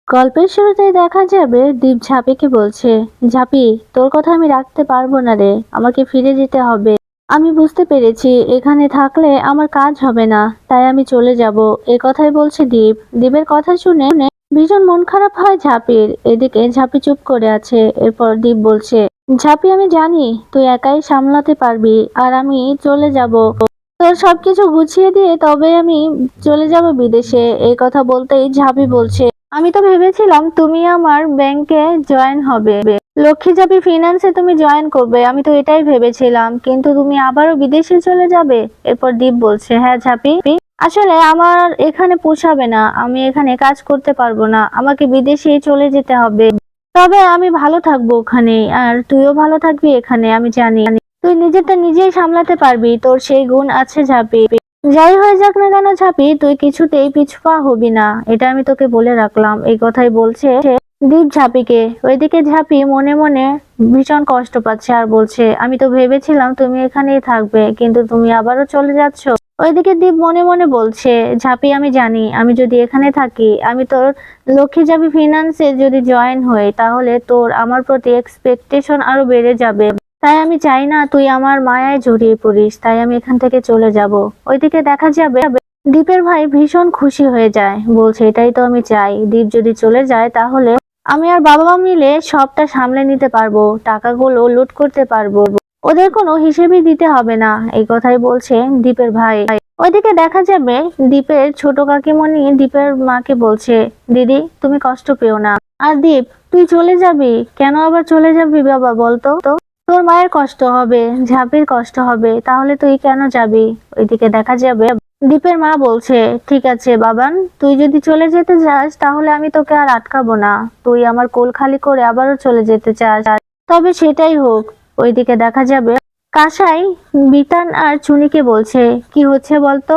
গল্পের শুরুতেই দেখা যাবে দীপ ঝাঁপিকে বলছে, ঝাঁপি, তোর কথা আমি রাখতে পারবো না রে, আমাকে ফিরে যেতে হবে। আমি বুঝতে পেরেছি এখানে থাকলে আমার কাজ হবে না, তাই আমি চলে যাব। এ কথাই বলছে দীপ। দীপের কথা শুনে ভীষণ মন খারাপ হয় ঝাঁপির। এদিকে ঝাঁপি চুপ করে আছে। এরপর দীপ বলছে, ঝাঁপি, আমি জানি তুই একাই সামলাতে পারবি, আর আমি চলে যাব। তোর সবকিছু গুছিয়ে দিয়ে তবে আমি চলে যাব বিদেশে। এই কথা বলতেই ঝাঁপি বলছে, আমি তো ভেবেছিলাম তুমি আমার ব্যাংকে জয়েন হবে, লক্ষ্মী ঝাঁপি ফিন্যান্সে তুমি জয়েন করবে, আমি তো এটাই ভেবেছিলাম, কিন্তু তুমি আবারও বিদেশে চলে যাবে। এরপর দীপ বলছে, হ্যাঁ ঝাঁপি, আসলে আমার এখানে পোষাবে না, আমি এখানে কাজ করতে পারবো না, আমাকে বিদেশে চলে যেতে হবে। তবে আমি ভালো থাকবো ওখানে, আর তুইও ভালো থাকবি এখানে, আমি জানি তুই নিজেরটা নিজেই সামলাতে পারবি, তোর সেই গুণ আছে ঝাঁপি। যাই হয়ে যাক না কেন ঝাঁপি, তুই কিছুতেই পিছপা হবি না, এটা আমি তোকে বলে রাখলাম। এই কথাই বলছে দীপ ঝাঁপিকে। ওইদিকে ঝাঁপি মনে মনে ভীষণ কষ্ট পাচ্ছে আর বলছে, আমি তো ভেবেছিলাম তুমি এখানেই থাকবে, কিন্তু তুমি আবারও চলে যাচ্ছ। ওইদিকে দীপ মনে মনে বলছে, ঝাঁপি, আমি জানি আমি যদি এখানে থাকি, আমি তোর লক্ষ্মী ঝাঁপি ফিন্যান্সে যদি জয়েন হই, তাহলে তোর আমার প্রতি এক্সপেকটেশন আরো বেড়ে যাবে। তাই আমি চাই না তুই আমার মায়ায় জড়িয়ে পড়িস, তাই আমি এখান থেকে চলে যাব। ওইদিকে দেখা যাবে দীপের ভাই ভীষণ খুশি হয়ে যায়, বলছে, এটাই তো আমি চাই, দীপ যদি চলে যায় তাহলে আমি আর বাবা মা মিলে সবটা সামলে নিতে পারবো, টাকাগুলো লুট করতে পারবো, ওদের কোনো হিসেবই দিতে হবে না। এই কথাই বলছে দীপের ভাই। ওইদিকে দেখা যাবে দীপের ছোট কাকিমণি দীপের মাকে বলছে, দিদি, তুমি কষ্ট পেও না। আর দীপ, তুই চলে যাবি কেন? আবার চলে যাবি বাবা, বলতো তো, তোর মায়ের কষ্ট হবে, ঝাঁপির কষ্ট হবে, তাহলে তুই কেন যাবি? ওইদিকে দেখা যাবে দীপের মা বলছে, ঠিক আছে বাবান, তুই যদি চলে যেতে চাস তাহলে আমি তোকে আর আটকাবো না, তুই আমার কোল খালি করে আবারও চলে যেতে চাস, তবে সেটাই হোক। ওইদিকে দেখা যাবে কাসাই বিতান আর চুনিকে বলছে, কি হচ্ছে বলতো,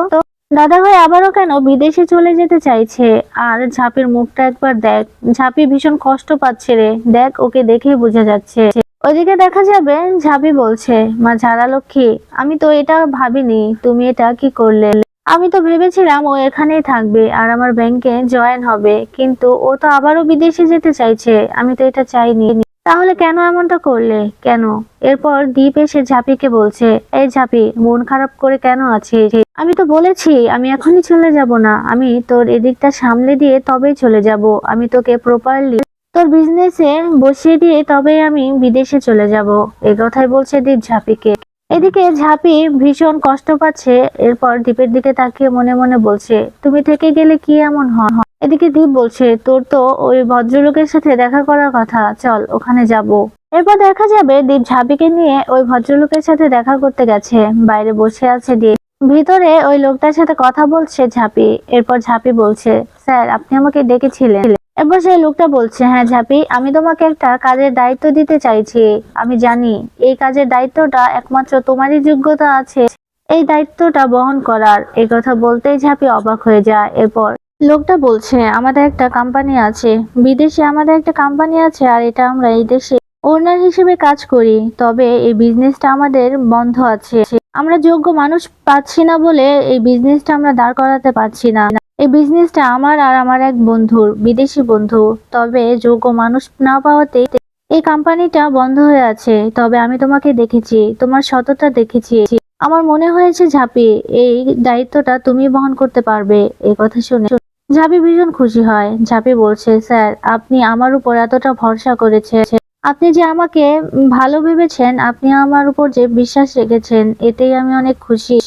দাদা ভাই আবারও কেন বিদেশে চলে যেতে চাইছে? আর ঝাঁপির মুখটা একবার দেখ, ঝাঁপি ভীষণ কষ্ট পাচ্ছে রে, দেখ, ওকে দেখেই বোঝা যাচ্ছে। ওইদিকে দেখা যাবে ঝাঁপি বলছে, মা ঝাড়া লক্ষ্মী, আমি তো এটা ভাবিনি, তুমি এটা কি করলে? আমি তো ভেবেছিলাম ও এখানেই থাকবে আর আমার ব্যাংকে জয়েন হবে, কিন্তু ও তো আবারও বিদেশে যেতে চাইছে, আমি তো এটা চাইনি। তাহলে কেন এমনটা করলে, কেন? এরপর দীপ এসে ঝাঁপিকে বলছে, এই ঝাঁপি, মন খারাপ করে কেন আছিস? আমি তো বলেছি আমি এখনই চলে যাব না, আমি তোর এদিকটা সামলে দিয়ে তবেই চলে যাব, আমি তোকে প্রপারলি তোর বিজনেসে বসিয়ে দিয়ে তবেই আমি বিদেশে চলে যাব। এই কথাই বলছে দীপ ঝাঁপিকে। এদিকে ঝাঁপি ভীষণ কষ্ট পাচ্ছে। এরপর দীপের দিকে তাকিয়ে মনে মনে বলছে, তুমি থেকে গেলে কি এমন হয়? এদিকে দীপ বলছে, তোর তো ওই ভদ্রলোকের সাথে দেখা করার কথা, চল ওখানে যাব। এরপর দেখা যাবে দীপ ঝাঁপিকে নিয়ে ওই ভদ্রলোকের সাথে দেখা করতে গেছে। বাইরে বসে আছে দীপ, ভিতরে ওই লোকটার সাথে কথা বলছে ঝাঁপি। এরপর ঝাঁপি বলছে, স্যার, আপনি আমাকে ডেকেছিলেন? এরপর সেই লোকটা বলছে, হ্যাঁ ঝাঁপি, আমি তোমাকে একটা কাজের দায়িত্ব দিতে চাইছি। আমি জানি এই কাজের দায়িত্বটা একমাত্র তোমারই যোগ্যতা আছে এই দায়িত্বটা বহন করার। এই কথা বলতেই ঝাঁপি অবাক হয়ে যায়। এরপর লোকটা বলছে, আমাদের একটা কোম্পানি আছে বিদেশে, আমাদের একটা কোম্পানি আছে, আর এটা আমরা এই দেশে ওনার হিসেবে কাজ করি, তবে এই বিজনেসটা আমাদের বন্ধ আছে, আমরা যোগ্য মানুষ পাচ্ছি না বলে এই বিজনেসটা আমরা দাঁড় করাতে পারছি না। এই বিজনেসটা আমার আর আমার এক বন্ধুর, বিদেশি বন্ধু, তবে যোগ্য মানুষ না পাওয়াতে এই কোম্পানিটা বন্ধ হয়ে আছে। তবে আমি তোমাকে দেখেছি, তোমার সততা দেখেছি, আমার মনে হয়েছে ঝাঁপি, এই দায়িত্বটা তুমি বহন করতে পারবে। এই কথা শুনে ঝাঁপি ভীষণ খুশি হয়। ঝাঁপি বলছে, স্যার, আপনি আমার উপর এতটা ভরসা করেছেন, আপনি যে আমাকে ভালো ভেবেছেন, আপনি আমার উপর যে বিশ্বাস রেখেছেন, এতেই আমি অনেক খুশি।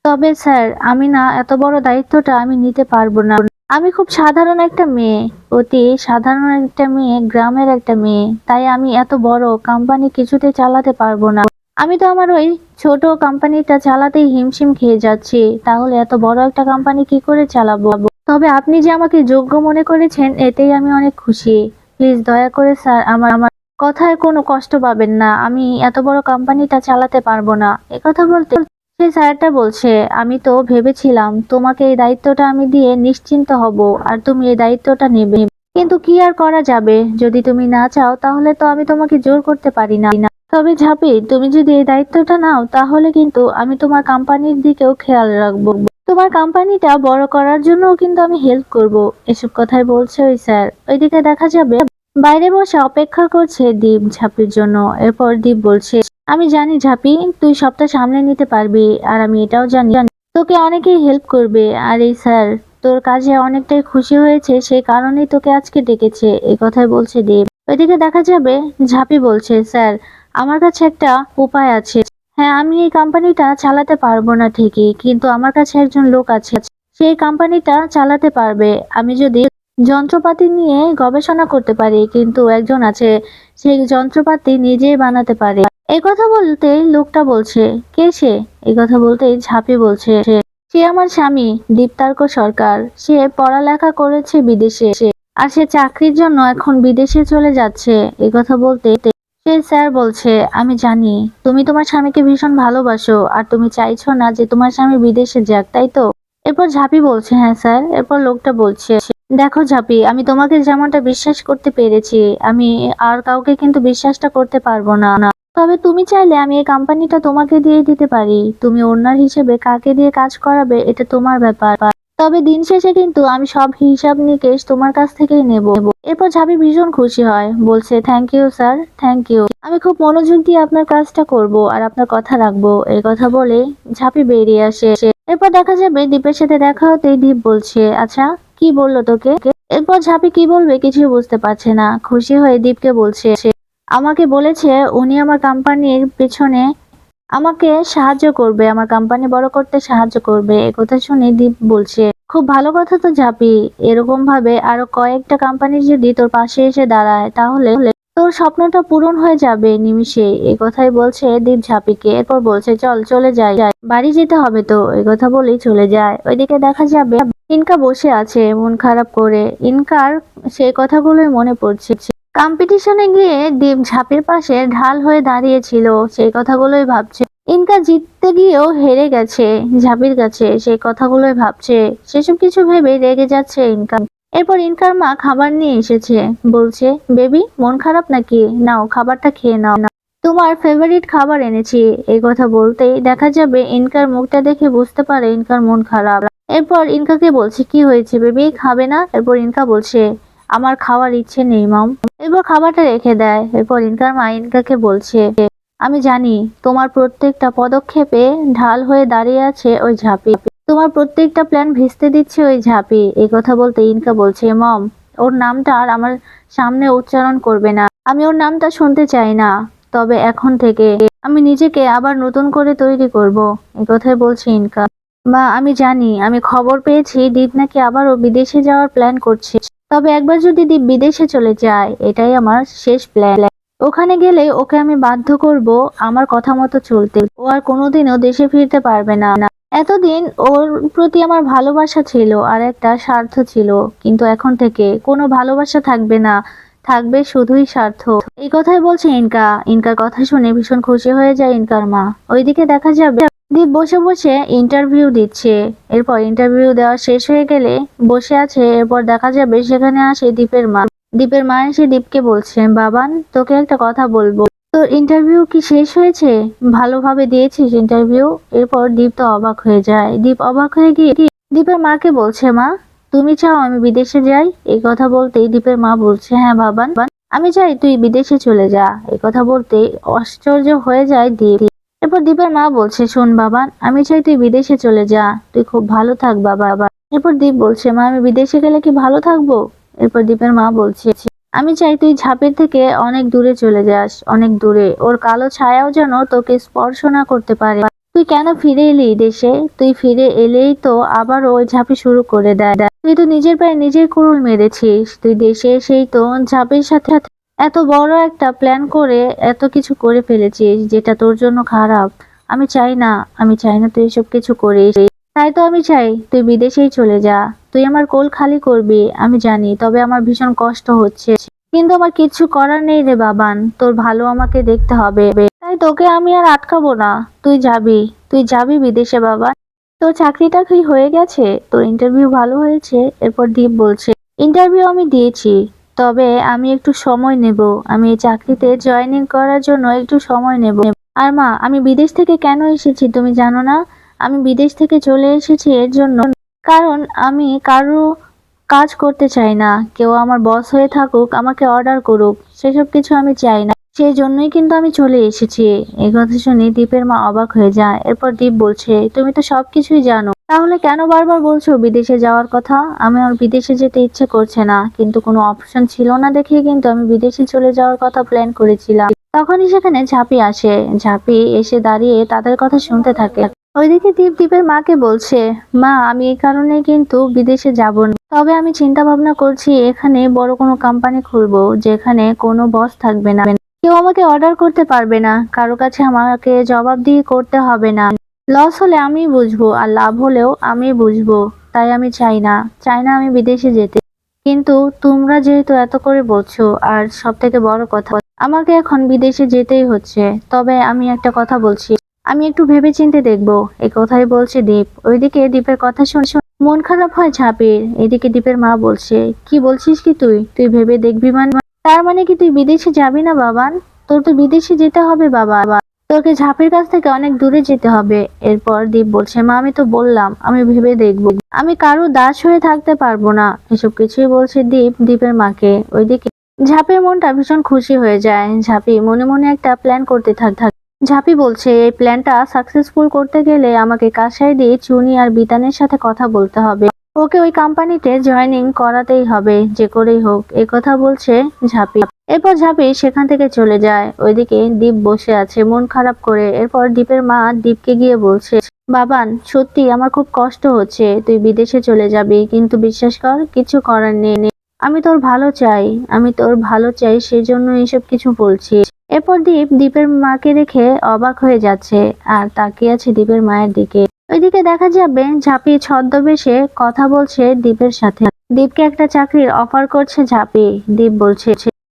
তবে স্যার, আমি না এত বড় দায়িত্বটা আমি নিতে পারবো না, আমি খুব সাধারণ একটা মেয়ে, অতি সাধারণ একটা মেয়ে, গ্রামের একটা মেয়ে, তাই আমি এত বড় কোম্পানি কিছুতে চালাতে পারবো না। আমি তো আমার ওই ছোট কোম্পানিটা চালাতেই হিমশিম খেয়ে যাচ্ছি, তাহলে এত বড় একটা কোম্পানি কি করে চালাবো? তবে আপনি যে আমাকে যোগ্য মনে করেছেন, এতেই আমি অনেক খুশি। প্লিজ দয়া করে স্যার আমার আমার কথায় কোনো কষ্ট পাবেন না, আমি এত বড় কোম্পানিটা চালাতে পারবো না। একথা বলতে সেই স্যারটা বলছে, আমি তো ভেবেছিলাম তোমাকে এই দায়িত্বটা আমি দিয়ে নিশ্চিন্ত হব, আর তুমি এই দায়িত্বটা নেবে, কিন্তু কি আর করা যাবে, যদি তুমি না চাও তাহলে তো আমি তোমাকে জোর করতে পারি না। তবে ঝাঁপি, তুমি যদি এই দায়িত্বটা নাও তাহলে কিন্তু আমি তোমার কোম্পানির দিকেও খেয়াল রাখবো। তোমার কোম্পানিটা বড় করার জন্য কিন্তু আমি হেল্প করব। এসব কথাই বলছে ওই স্যার। ওইদিকে দেখা যাবে বাইরে বসে অপেক্ষা করছে দীপ ঝাঁপির জন্য। এরপর দীপ বলছে, আমি জানি ঝাঁপি তুই সবটা সামলে নিতে পারবি, আর আমি এটাও জানি তোকে অনেকেই হেল্প করবে। আর এই স্যার তোর কাজে অনেকটাই খুশি হয়েছে, সেই কারণেই তোকে আজকে ডেকেছে, এই কথাই বলছে দীপ। ওইদিকে দেখা যাবে ঝাঁপি বলছে, স্যার আমার কাছে একটা উপায় আছে। হ্যাঁ, আমি এই কোম্পানিটা চালাতে পারবো না ঠিকই, কিন্তু আমার কাছে একজন লোক আছে, সেই কোম্পানিটা চালাতে পারবে। আমি যদি যন্ত্রপাতি নিয়ে গবেষণা করতে পারি, কিন্তু একজন আছে সেই যন্ত্রপাতি নিজেই বানাতে পারে। এই কথা বলতেই লোকটা বলছে, কে সে? এই কথা বলতেই ঝাঁপি বলছে, সে আমার স্বামী দীপ্তার্ক সরকার। সে পড়ালেখা করেছে বিদেশে, আর সে চাকরির জন্য এখন বিদেশে চলে যাচ্ছে। এই কথা বলতে সেই স্যার বলছে, আমি জানি তুমি তোমার স্বামীকে ভীষণ ভালোবাসো, আর তুমি চাইছো না যে তোমার স্বামী বিদেশে যাক, তাই তো? এরপর ঝাঁপি বলছে, হ্যাঁ স্যার। এরপর লোকটা বলছে, দেখো ঝাঁপি, আমি তোমাকে যেমনটা বিশ্বাস করতে পেরেছি, আমি আর কাউকে কিন্তু বিশ্বাসটা করতে পারবো না। তবে তুমি চাইলে আমি এই কোম্পানিটা তোমাকে দিয়ে দিতে পারি। তুমি ওনার হিসেবে কাকে দিয়ে কাজ করাবে এটা তোমার ব্যাপার। তবে দিন শেষে কিন্তু আমি সব হিসাব নিকেশ তোমার কাছ থেকেই নেব। এরপর ঝাঁপি ভীষণ খুশি হয়, বলছে, thank you sir, thank you. আমি খুব মনোযোগ দিয়ে আপনার কাজটা করব, আর আপনার কথা রাখবো। এই কথা বলে ঝাঁপি বেরিয়ে আসে। এরপর দেখা যাবে দীপের সাথে দেখা হতেই দীপ বলছে, আচ্ছা কি বললো তোকে? এরপর ঝাঁপি কি বলবে কিছুই বুঝতে পারছে না। খুশি হয়ে দীপকে বলছে, আমাকে বলেছে উনি আমার কোম্পানির পেছনে আমাকে সাহায্য করবে, আমার কোম্পানি বড় করতে সাহায্য করবে। একথা শুনে দীপ বলছে, খুব ভালো কথা তো ঝাঁপি। এরকম ভাবে আরো কয়েকটা কোম্পানি যদি তোর পাশে এসে দাঁড়ায়, তাহলে তোর স্বপ্নটা পূরণ হয়ে যাবে নিমিষে। এই কথাই বলছে দীপ ঝাঁপিকে। এরপর বলছে, চল চলে যাই, বাড়ি যেতে হবে তো। এই কথা বলেই চলে যায়। ওইদিকে দেখা যাবে ইনকা বসে আছে মন খারাপ করে। ইনকার সেই কথাগুলোই মনে পড়ছে। কম্পিটিশনে গিয়ে দীপ ঝাঁপির পাশে ঢাল হয়ে দাঁড়িয়েছিল, সেই কথাগুলোই ভাবছে। ইনকা জিততে গিয়েও হেরে গেছে ঝাঁপির কাছে, সেই কথাগুলোই ভাবছে। সেসব কিছু ভেবে রেগে যাচ্ছে ইনকা। এরপর ইনকার মা খাবার নিয়ে এসেছে, বলছে, বেবি মন খারাপ নাকি? নাও খাবারটা খেয়ে নাও, তোমার ফেভারিট খাবার এনেছি। এই কথা বলতেই দেখা যাবে ইনকার মুখটা দেখে বুঝতে পারে ইনকার মন খারাপ। এরপর ইনকাকে বলছে, কি হয়েছে বেবি, খাবে না? এরপর ইনকা বলছে, আমার খাওয়ার ইচ্ছে নেই মম। এরপর খাবারটা রেখে দেয়। এরপর ইনকার মা ইনকাকে বলছে, আমি জানি তোমার প্রত্যেকটা পদক্ষেপে ঢাল হয়ে দাঁড়িয়ে আছে ওই ঝাঁপি, তোমার প্রত্যেকটা প্ল্যান ভেস্তে দিচ্ছে ওই ঝাঁপি। এই কথা বলতে ইনকা বলছে, মম ওর নামটা আর আমার সামনে উচ্চারণ করবে না, আমি ওর নামটা শুনতে চাই না। তবে এখন থেকে আমি নিজেকে আবার নতুন করে তৈরি করব। এই কথাই বলছে ইনকা। মা আমি জানি, আমি খবর পেয়েছি দীপ নাকি আবারও বিদেশে যাওয়ার প্ল্যান করছে। তবে একবার যদি দীপ বিদেশে চলে যায়, এটাই আমার শেষ প্ল্যান। ওখানে গেলে ওকে আমি বাধ্য করব আমার কথা মতো চলতে। ও আর কোনোদিনও দেশে ফিরতে পারবে না। এতদিন ওর প্রতি আমার ভালোবাসা ছিল আর একটা স্বার্থ ছিল, কিন্তু এখন থেকে কোনো ভালোবাসা থাকবে না, থাকবে শুধুই স্বার্থ। এই কথাই বলছে ইনকা। ইনকার কথা শুনে ভীষণ খুশি হয়ে যায় ইনকার মা। ওইদিকে দেখা যাবে দীপ বসে বসে ইন্টারভিউ দিচ্ছে। এরপর ইন্টারভিউ দেওয়া শেষ হয়ে গেলে বসে আছে। এরপর দেখা যাবে সেখানে আসে দীপের মা। দীপের মা এসে দীপকে বলছে, বাবান তোকে একটা কথা বলবো, তোর ইন্টারভিউ কি শেষ হয়েছে? ভালোভাবে দিয়েছিস ইন্টারভিউ? এরপর দীপ তো অবাক হয়ে যায়। দীপ অবাক হয়ে গিয়ে দীপের মাকে বলছে, মা তুমি চাও আমি বিদেশে যাই? এই কথা বলতেই দীপের মা বলছে, হ্যাঁ বাবান, আমি চাই তুই বিদেশে চলে যা। এই কথা বলতে আশ্চর্য হয়ে যায় দীপ। এরপর দীপের মা বলছে, শোন বাবান, আমি চাই তুই বিদেশে চলে যা, তুই খুব ভালো থাক বাবা। এরপর দীপ বলছে, মা আমি বিদেশে গেলে কি ভালো থাকবো? এরপর দীপের মা বলছে, আমি চাই তুই ঝাঁপের থেকে অনেক দূরে চলে যাস, অনেক দূরে, ওর কালো ছায়াও যেন তোকে স্পর্শ না করতে পারে। তুই কেন ফিরে এলি দেশে? তুই ফিরে এলেই তো আবার ওই ঝাঁপি শুরু করে দেয়। তুই তো নিজের পায়ে নিজেই কুড়ুল মেরেছিস। তুই দেশে এসেই তো ঝাঁপির সাথে এত বড় একটা প্ল্যান করে এত কিছু করে ফেলেছিস, যেটা তোর জন্য খারাপ। আমি চাই না, আমি চাই না তুই এসব কিছু করিস। তাই তো আমি চাই তুই বিদেশেই চলে যা। তুই আমার কোল খালি করবি আমি জানি, তবে আমার ভীষণ কষ্ট হচ্ছে, কিন্তু আমার কিচ্ছু করার নেই রে বাবান, তোর ভালো আমাকে দেখতে হবে। তাই তোকে আমি আর আটকাবো না, তুই যাবি, তুই যাবি বিদেশে বাবা। তোর চাকরিটা কি হয়ে গেছে? তোর ইন্টারভিউ ভালো হয়েছে? এরপর দীপ বলছে, ইন্টারভিউ আমি দিয়েছি, তবে আমি একটু সময় নেব। আমি এই চাকরিতে জয়েনিং করার জন্য একটু সময় নেব। আর মা আমি বিদেশ থেকে কেন এসেছি তুমি জানো না? আমি বিদেশ থেকে চলে এসেছি এর জন্য, কারণ আমি কারো কাজ করতে চাই না। কেউ আমার বস হয়ে থাকুক, আমাকে অর্ডার করুক, সেসব কিছু আমি চাই না। সেই জন্যই কিন্তু আমি চলে এসেছি। এই কথা শুনে দীপের মা অবাক হয়ে যায়। এরপর দীপ বলছে, তুমি তো সবকিছুই জানো, তাহলে কেন বারবার বলছো বিদেশে যাওয়ার কথা? আমি আর বিদেশে যেতে ইচ্ছে করছে না, কিন্তু কোনো অপশন ছিল না দেখে কিন্তু আমি বিদেশে চলে যাওয়ার কথা প্ল্যান করেছিলাম। তখনই সেখানে ঝাঁপি আসে। ঝাঁপি এসে দাঁড়িয়ে তাদের কথা শুনতে থাকে। ওইদিকে দীপ দীপের মাকে বলছে, মা আমি এই কারণে কিন্তু বিদেশে যাব না, তবে আমি চিন্তা ভাবনা করছি এখানে বড় কোনো কোম্পানি খুলবো, যেখানে কোনো বস থাকবে না, কেউ আমাকে অর্ডার করতে পারবে না, কারো কাছে আমাকে জবাবদিহি করতে হবে না। লস হলে আমি বুঝবো আর লাভ হলেও আমি বুঝবো। তাই আমি চাই না আমি বিদেশে যেতে। কিন্তু তোমরা যেহেতু এত করে বলছো, আর সব থেকে বড় কথা, আমাকে এখন বিদেশে যেতেই হচ্ছে। তবে আমি একটা কথা বলছি, আমি একটু ভেবেচিন্তে দেখবো। এই কথাই বলছে দীপ। ওইদিকে দীপের কথা শুনে মন খারাপ হয় ঝাঁপির। এদিকে দীপের মা বলছে, কি বলছিস কি তুই? তুই ভেবে দেখবি মানে? তার মানে কি তুই বিদেশে যাবি না বাবান? তোর তো বিদেশে যেতে হবে বাবা, তোকে ঝাঁপির কাছ থেকে অনেক দূরে যেতে হবে। এরপর দীপ বলছে, মা আমি তো বললাম আমি ভেবে দেখবো, আমি কারো দাস হয়ে থাকতে পারবো না। এসব কিছুই বলছে দীপ দীপের মাকে। ওইদিকে ঝাঁপির মনটা ভীষণ খুশি হয়ে যায়। ঝাঁপি মনে মনে একটা প্ল্যান করতে থাকে। ঝাঁপি বলছে, এই প্ল্যানটা সাকসেসফুল করতে গেলে আমাকে কাসাই দিয়ে চুনি আর বিতানের সাথে কথা বলতে হবে। ওকে ওই কোম্পানিতে জয়েনিং করাতেই হবে, যে করেই হোক। এই কথা বলছে ঝাঁপি। এরপর ঝাঁপি সেখান থেকে চলে যায়। ওইদিকে দীপ বসে আছে মন খারাপ করে। এরপর দীপের মা দীপকে গিয়ে বলছে, বাবান সত্যি আমার খুব কষ্ট হচ্ছে, তুই বিদেশে চলে যাবি, কিন্তু বিশ্বাস কর কিছু করার নেই। আমি তোর ভালো চাই, আমি তোর ভালো চাই, সেজন্য এইসব কিছু বলছি। এরপর দীপ দীপের মাকে রেখে অবাক হয়ে যাচ্ছে আর তাকিয়ে আছে দীপের মায়ের দিকে। ওইদিকে দেখা যাবে ঝাঁপি ছদ্মবেশে কথা বলছে দীপের সাথে। দীপকে একটা চাকরির অফার করছে ঝাঁপি। দীপ বলছে,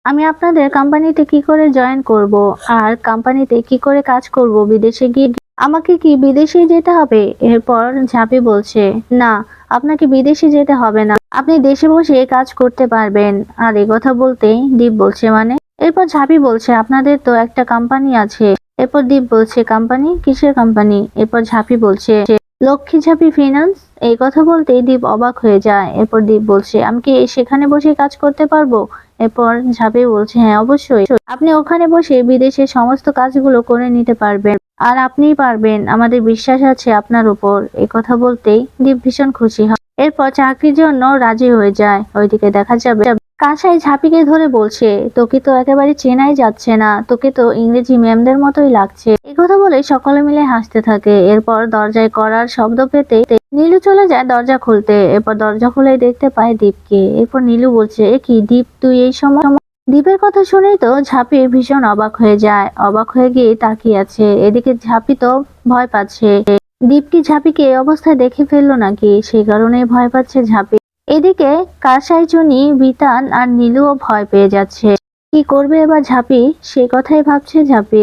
আমি আপনাদের কোম্পানিতে কি করে জয়েন করব, আর কোম্পানিতে কি করে কাজ করব বিদেশে গিয়ে? আমাকে কি বিদেশে যেতে হবে? এরপর ঝাঁপি বলছে, না, আপনাকে বিদেশে যেতে হবে না, আপনি দেশে বসে কাজ করতে পারবেন। আর এই কথা বলতেই দীপ বলছে, মানে? এরপর ঝাঁপি বলছে, আপনাদের তো একটা কোম্পানি আছে। এরপর দীপ বলছে, কোম্পানি? কিসের কোম্পানি? এরপর ঝাঁপি বলছে, লক্ষ্মী ঝাঁপি ফিনান্স। এই কথা বলতেই দীপ অবাক হয়ে যায়। এরপর দীপ বলছে, আমি কি সেখানে বসে কাজ করতে পারবো? এরপর ঝাঁপি বলছে, হ্যাঁ অবশ্যই, আপনি ওখানে বসে বিদেশের সমস্ত কাজগুলো করে নিতে পারবেন, আর আপনিই পারবেন, আমাদের বিশ্বাস আছে আপনার উপর। এই কথা বলতেই দীপ ভীষণ খুশি হয়। এরপর চাকরির জন্য রাজি হয়ে যায়। ওইদিকে দেখা যাবে কাঁসাই ঝাঁপিকে ধরে বলছে, তোকে তো একেবারে চেনাই যাচ্ছে না, তোকে তো ইংরেজি ম্যামদের মতোই লাগছে। এই কথা বলে সকলে মিলে হাসতে থাকে। এরপর দরজায় করার শব্দ পেতে নীলু চলে যায় দরজা খুলতে। এরপর দরজা খুলে দেখতে পায় দীপকে। এরপর নীলু বলছে, এ কি দীপ, তুই এই সময়? দীপের কথা শুনেই তো ঝাঁপি ভীষণ অবাক হয়ে যায়। অবাক হয়ে গিয়ে তাকিয়ে আছে। এদিকে ঝাঁপি তো ভয় পাচ্ছে। দীপ কি ঝাঁপিকে এই অবস্থায় দেখে ফেললো নাকি, সেই কারণেই ভয় পাচ্ছে ঝাঁপি। এদিকে কাসাই, চুনি, বিতান আর নীলুও ভয় পেয়ে যাচ্ছে। কি করবে এবার ঝাঁপি, সেই কথাই ভাবছে ঝাঁপি।